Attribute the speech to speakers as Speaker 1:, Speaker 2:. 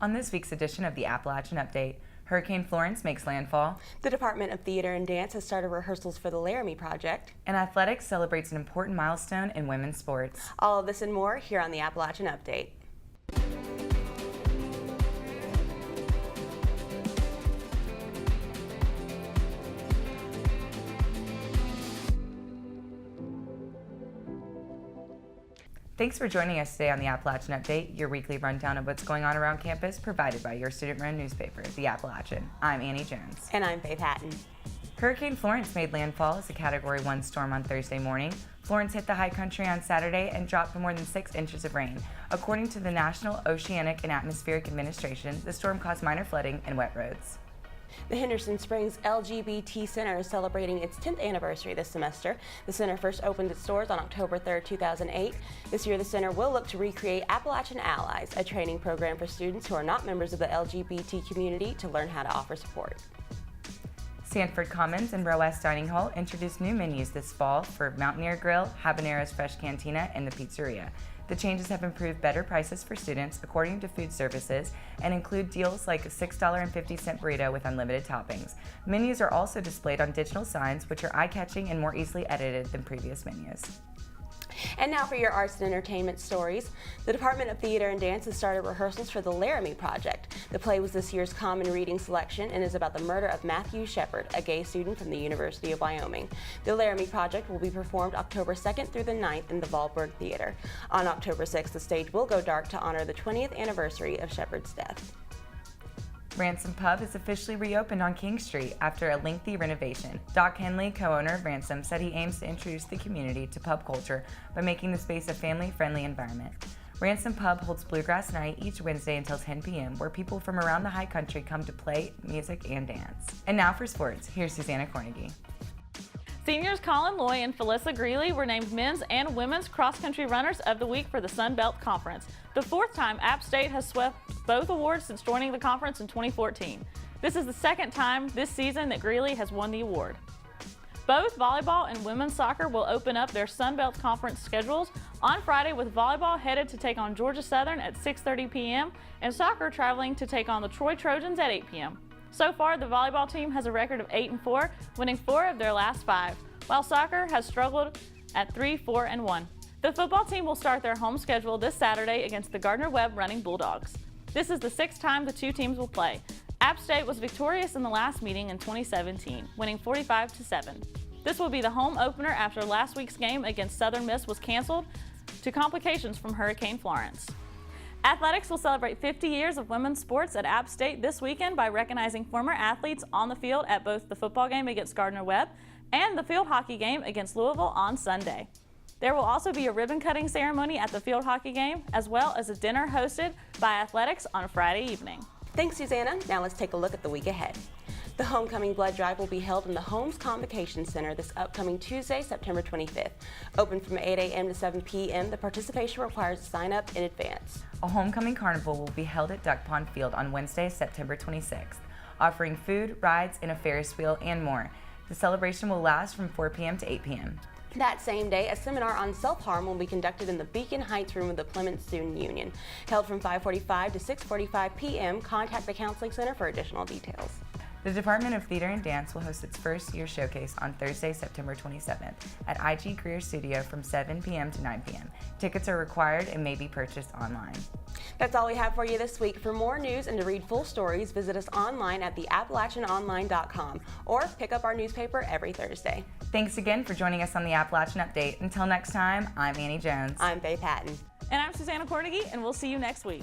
Speaker 1: On this week's edition of the Appalachian Update, Hurricane Florence makes landfall.
Speaker 2: The Department of Theater and Dance has started rehearsals for the Laramie Project.
Speaker 1: And athletics celebrates an important milestone in women's sports.
Speaker 2: All of this and more here on the Appalachian Update.
Speaker 1: Thanks for joining us today on the Appalachian Update, your weekly rundown of what's going on around campus, provided by your student-run newspaper, The Appalachian. I'm Annie Jones.
Speaker 2: And I'm Faith Hatton.
Speaker 1: Hurricane Florence made landfall as a Category 1 storm on Thursday morning. Florence hit the high country on Saturday and dropped more than 6 inches of rain. According to the National Oceanic and Atmospheric Administration, the storm caused minor flooding and wet roads.
Speaker 2: The Henderson Springs LGBT Center is celebrating its 10th anniversary this semester. The center first opened its doors on October 3, 2008. This year, the center will look to recreate Appalachian Allies, a training program for students who are not members of the LGBT community to learn how to offer support.
Speaker 1: Sanford Commons and Row West Dining Hall introduced new menus this fall for Mountaineer Grill, Habanero's Fresh Cantina, and the Pizzeria. The changes have improved better prices for students, according to food services, and include deals like a $6.50 burrito with unlimited toppings. Menus are also displayed on digital signs, which are eye-catching and more easily edited than previous menus.
Speaker 2: And now for your arts and entertainment stories. The Department of Theater and Dance has started rehearsals for the Laramie Project. The play was this year's common reading selection and is about the murder of Matthew Shepard, a gay student from the University of Wyoming. The Laramie Project will be performed October 2nd through the 9th in the Valberg Theater. On October 6th, the stage will go dark to honor the 20th anniversary of Shepard's death.
Speaker 1: Ransom Pub is officially reopened on King Street after a lengthy renovation. Doc Henley, co-owner of Ransom, said he aims to introduce the community to pub culture by making the space a family-friendly environment. Ransom Pub holds Bluegrass Night each Wednesday until 10 p.m., where people from around the high country come to play music and dance. And now for sports, here's Susanna Cornegie.
Speaker 3: Seniors Colin Loy and Felissa Greeley were named men's and women's cross-country runners of the week for the Sun Belt Conference, the 4th time App State has swept both awards since joining the conference in 2014. This is the 2nd time this season that Greeley has won the award. Both volleyball and women's soccer will open up their Sun Belt Conference schedules on Friday, with volleyball headed to take on Georgia Southern at 6:30 p.m. and soccer traveling to take on the Troy Trojans at 8 p.m. So far, the volleyball team has a record of 8-4, winning 4 of their last 5, while soccer has struggled at 3-4-1. The football team will start their home schedule this Saturday against the Gardner-Webb Running Bulldogs. This is the 6th time the two teams will play. App State was victorious in the last meeting in 2017, winning 45-7. This will be the home opener after last week's game against Southern Miss was canceled to complications from Hurricane Florence. Athletics will celebrate 50 years of women's sports at App State this weekend by recognizing former athletes on the field at both the football game against Gardner-Webb and the field hockey game against Louisville on Sunday. There will also be a ribbon-cutting ceremony at the field hockey game, as well as a dinner hosted by athletics on Friday evening.
Speaker 2: Thanks, Susanna. Now let's take a look at the week ahead. The Homecoming Blood Drive will be held in the Holmes Convocation Center this upcoming Tuesday, September 25th. Open from 8 a.m. to 7 p.m., the participation requires a sign-up in advance.
Speaker 1: A homecoming carnival will be held at Duck Pond Field on Wednesday, September 26th, offering food, rides, and a Ferris wheel, and more. The celebration will last from 4 p.m. to 8 p.m.
Speaker 2: That same day, a seminar on self-harm will be conducted in the Beacon Heights room of the Plymouth Student Union. Held from 5:45 to 6:45 p.m., contact the Counseling Center for additional details.
Speaker 1: The Department of Theater and Dance will host its first year showcase on Thursday, September 27th at IG Greer Studio from 7 p.m. to 9 p.m. Tickets are required and may be purchased online.
Speaker 2: That's all we have for you this week. For more news and to read full stories, visit us online at theappalachianonline.com or pick up our newspaper every Thursday.
Speaker 1: Thanks again for joining us on the Appalachian Update. Until next time, I'm Annie Jones.
Speaker 2: I'm Faith Hatton.
Speaker 3: And I'm Susanna Cornegie, and we'll see you next week.